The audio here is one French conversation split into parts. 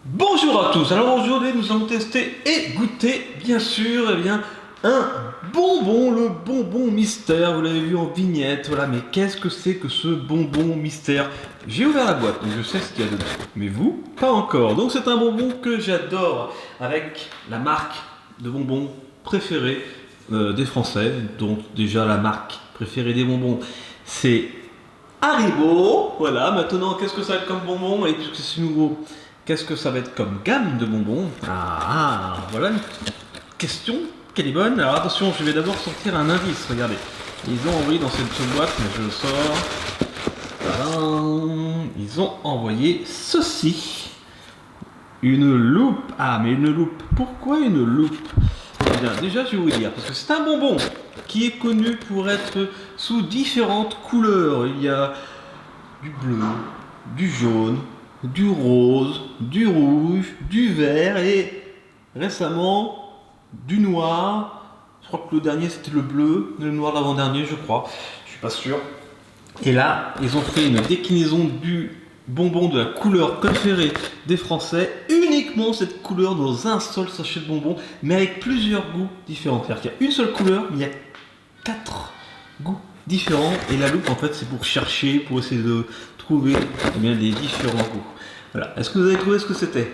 Bonjour à tous, alors aujourd'hui nous allons tester et goûter bien sûr un bonbon, le bonbon mystère, vous l'avez vu en vignette, voilà, mais qu'est-ce que c'est que ce bonbon mystère? J'ai ouvert la boîte, donc je sais ce qu'il y a dedans, mais vous, pas encore. Donc c'est un bonbon que j'adore, avec la marque de bonbons préférée des Français, donc déjà la marque préférée des bonbons, c'est Haribo. Voilà, maintenant qu'est-ce que ça va être comme bonbon, et puisque c'est nouveau, qu'est-ce que ça va être comme gamme de bonbons? Voilà une question qu'elle est bonne. Alors attention, je vais d'abord sortir un indice, regardez. Ils ont envoyé dans cette boîte, mais je le sors. Tadam. Ils ont envoyé ceci. Une loupe. Ah, mais une loupe. Pourquoi une loupe? Eh bien, déjà, je vais vous dire, parce que c'est un bonbon qui est connu pour être sous différentes couleurs. Il y a du bleu, du jaune, du rose, du rouge, du vert et récemment du noir. Je crois que le dernier c'était le bleu, le noir l'avant-dernier je crois, je suis pas sûr. Et là, ils ont fait une déclinaison du bonbon de la couleur préférée des Français, uniquement cette couleur dans un seul sachet de bonbon, mais avec plusieurs goûts différents. C'est-à-dire qu'il y a une seule couleur, mais il y a 4 goûts différents, et la loupe en fait c'est pour chercher, pour essayer de trouver des différents goûts. Voilà. Est-ce que vous avez trouvé ce que c'était?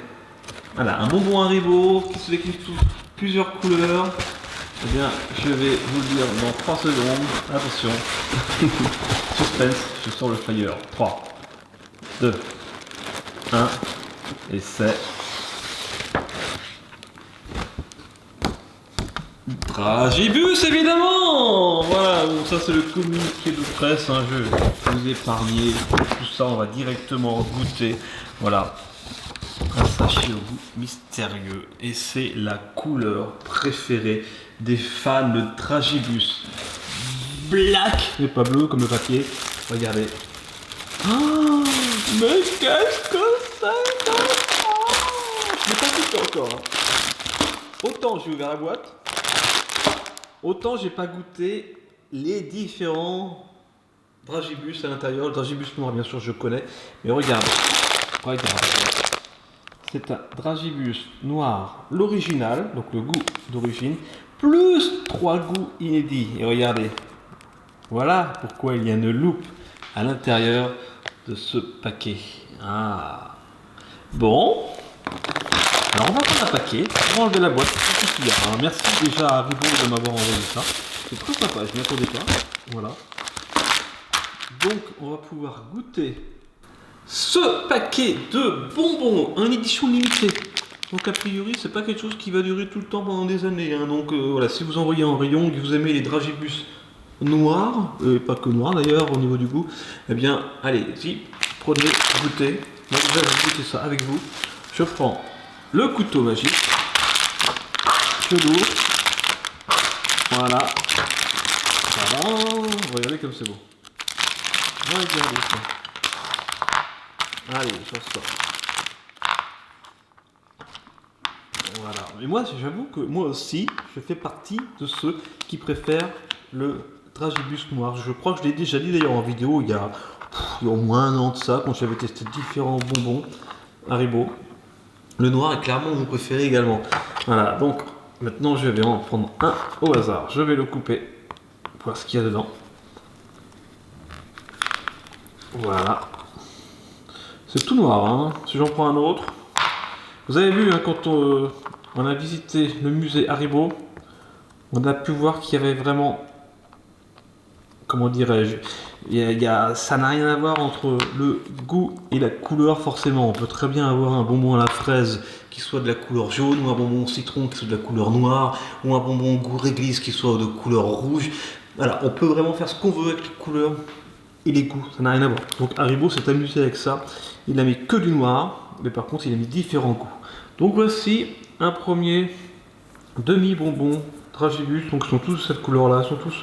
Voilà, un bonbon Haribo qui se décline sous plusieurs couleurs. Eh bien, je vais vous le dire dans 3 secondes. Attention. Suspense, je sors le flyer. 3, 2, 1, et c'est Dragibus, évidemment. Voilà, bon, ça c'est le communiqué de presse, hein. Je vais vous épargner tout ça, on va directement goûter. Voilà, un sachet au goût mystérieux, et c'est la couleur préférée des fans de Dragibus. Black, mais pas bleu comme le papier. Regardez. Oh, mais qu'est-ce que c'est? Je n'ai pas goûté encore, hein. Autant j'ai ouvert la boîte, autant j'ai pas goûté les différents Dragibus à l'intérieur. Le Dragibus noir, bien sûr, je connais. Mais regarde. C'est un Dragibus noir, l'original, donc le goût d'origine, plus 3 goûts inédits. Et regardez. Voilà pourquoi il y a une loupe à l'intérieur de ce paquet. Ah. Bon. Alors on va prendre un paquet, on va enlever la boîte, c'est tout ce qu'il y a. Alors, merci déjà à Haribo de m'avoir envoyé ça. C'est très sympa, je m'y attendais pas. Voilà. Donc on va pouvoir goûter ce paquet de bonbons en édition limitée. Donc a priori c'est pas quelque chose qui va durer tout le temps pendant des années, hein. Donc voilà, si vous envoyez en rayon, que vous aimez les Dragibus noirs, et pas que noirs d'ailleurs au niveau du goût, eh bien allez-y, prenez, goûtez. Moi déjà je vais goûter ça avec vous. Je prends le couteau magique, je l'ouvre, voilà, regardez comme c'est beau, regardez ça, allez, ça sort, voilà. Mais moi j'avoue que moi aussi je fais partie de ceux qui préfèrent le Dragibus noir. Je crois que je l'ai déjà dit d'ailleurs en vidéo il y a au moins 1 an de ça, quand j'avais testé différents bonbons Haribo. Le noir est clairement mon préféré également. Voilà, donc maintenant je vais en prendre un au hasard. Je vais le couper, voir ce qu'il y a dedans. Voilà. C'est tout noir, hein. Si j'en prends un autre. Vous avez vu, hein, quand on a visité le musée Haribo, on a pu voir qu'il y avait vraiment, comment dirais-je, ça n'a rien à voir entre le goût et la couleur forcément. On peut très bien avoir un bonbon à la fraise qui soit de la couleur jaune, ou un bonbon au citron qui soit de la couleur noire, ou un bonbon au goût réglisse qui soit de couleur rouge. Voilà, on peut vraiment faire ce qu'on veut avec les couleurs et les goûts, ça n'a rien à voir. Donc Haribo s'est amusé avec ça. Il n'a mis que du noir, mais par contre il a mis différents goûts. Donc voici un premier demi-bonbon Dragibus. Donc ils sont tous de cette couleur-là, sont tous...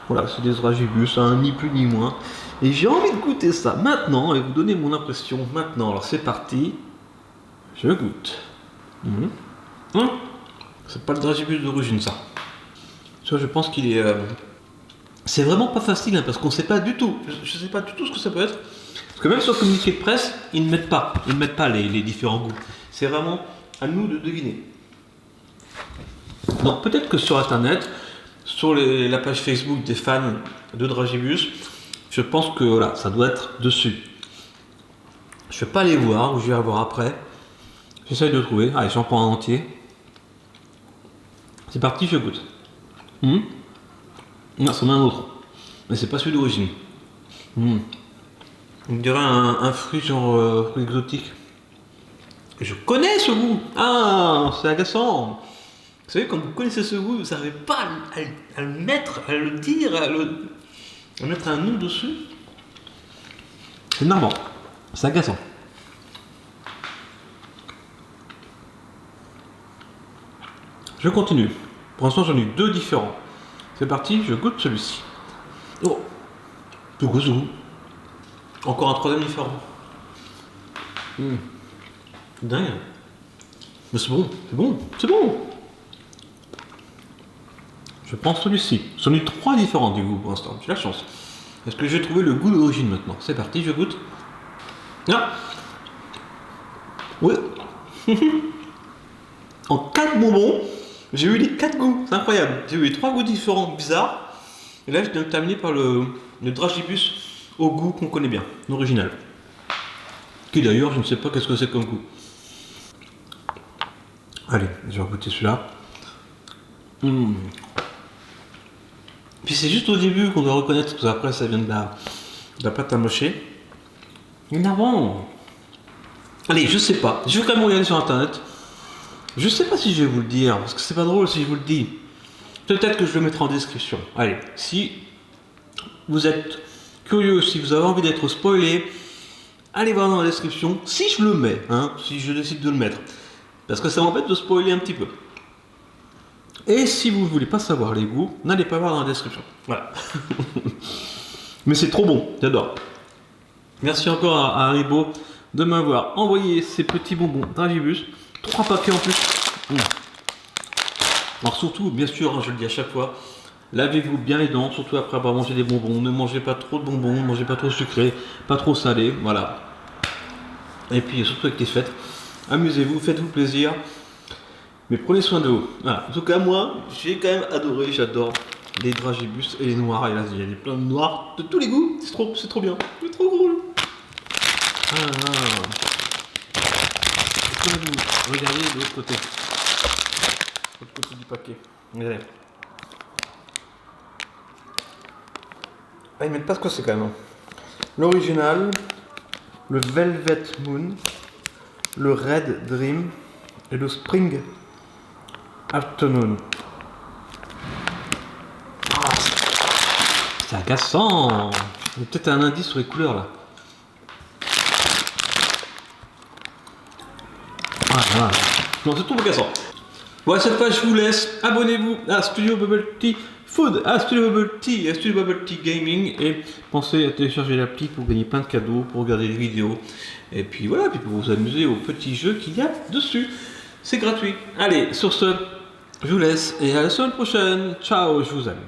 Voilà, c'est des Dragibus, hein, ni plus ni moins. Et j'ai envie de goûter ça maintenant et vous donner mon impression maintenant. Alors c'est parti, je goûte. C'est pas le Dragibus d'origine ça. Ça je pense qu'il est... C'est vraiment pas facile, hein, parce qu'on sait pas du tout. Je sais pas du tout ce que ça peut être. Parce que même sur le communiqué de presse, ils ne mettent pas, les différents goûts. C'est vraiment à nous de deviner. Donc peut-être que sur internet, sur la page Facebook des fans de Dragibus, je pense que voilà, ça doit être dessus. Je vais pas aller voir, ou je vais aller voir après. J'essaye de trouver. Allez, j'en prends un entier. C'est parti, je goûte. Non, c'en a un autre. Mais c'est pas celui d'origine. On dirait un fruit genre fruit exotique. Je connais ce goût. Ah, c'est agaçant. Vous savez, quand vous connaissez ce goût, vous n'arrivez pas à le mettre, à le dire, à mettre un nom dessus. C'est énervant. C'est agaçant. Je continue. Pour l'instant, j'en ai eu 2 différents. C'est parti, je goûte celui-ci. Oh, je goûte ce goût. Encore un 3e différent. Dingue. Mais c'est bon, c'est bon, c'est bon. Je prends celui-ci. J'en ai eu 3 différents du goût pour l'instant. J'ai la chance. Est-ce que je vais trouver le goût d'origine maintenant? C'est parti, je goûte. Ah. Ouais. En 4 bonbons, j'ai eu les 4 goûts. C'est incroyable. J'ai eu les 3 goûts différents bizarres. Et là, je viens de terminer par le Dragibus au goût qu'on connaît bien, l'original. Qui d'ailleurs, je ne sais pas qu'est-ce que c'est comme goût. Allez, je vais goûter celui-là. Puis c'est juste au début qu'on doit reconnaître, parce qu'après ça vient de la pâte à mocher. Énervant. Allez, je sais pas. Je vais quand même regarder sur internet. Je sais pas si je vais vous le dire, parce que c'est pas drôle si je vous le dis. Peut-être que je le mettrai en description. Allez, si vous êtes curieux, si vous avez envie d'être spoilé, allez voir dans la description si je le mets, si je décide de le mettre. Parce que ça m'embête de spoiler un petit peu. Et si vous ne voulez pas savoir les goûts, n'allez pas voir dans la description. Voilà. Mais c'est trop bon, j'adore. Merci encore à Haribo de m'avoir envoyé ces petits bonbons Dragibus. 3 paquets en plus. Alors surtout, bien sûr, je le dis à chaque fois, lavez-vous bien les dents, surtout après avoir mangé des bonbons. Ne mangez pas trop de bonbons, ne mangez pas trop sucré, pas trop salé, voilà. Et puis surtout avec les fêtes, amusez-vous, faites-vous plaisir. Mais prenez soin de vous. Voilà. En tout cas, moi, j'ai quand même adoré, j'adore les Dragibus et les noirs. Et là, il y a des plein de noirs de tous les goûts. C'est trop bien. C'est trop cool. Regardez de l'autre côté. L'autre côté du paquet. Regardez. Ah, ils mettent pas ce que c'est quand même. L'original, le Velvet Moon, le Red Dream et le Spring Afternoon. C'est agaçant. Il y a peut-être un indice sur les couleurs là. Voilà. Non, c'est tout agaçant. Bon, cette fois je vous laisse. Abonnez-vous à Studio Bubble Tea Food, à Studio Bubble Tea et à Studio Bubble Tea Gaming. Et pensez à télécharger l'appli pour gagner plein de cadeaux, pour regarder les vidéos. Et puis voilà, puis pour vous amuser aux petits jeux qu'il y a dessus. C'est gratuit. Allez, sur ce, je vous laisse et à la semaine prochaine. Ciao, je vous aime.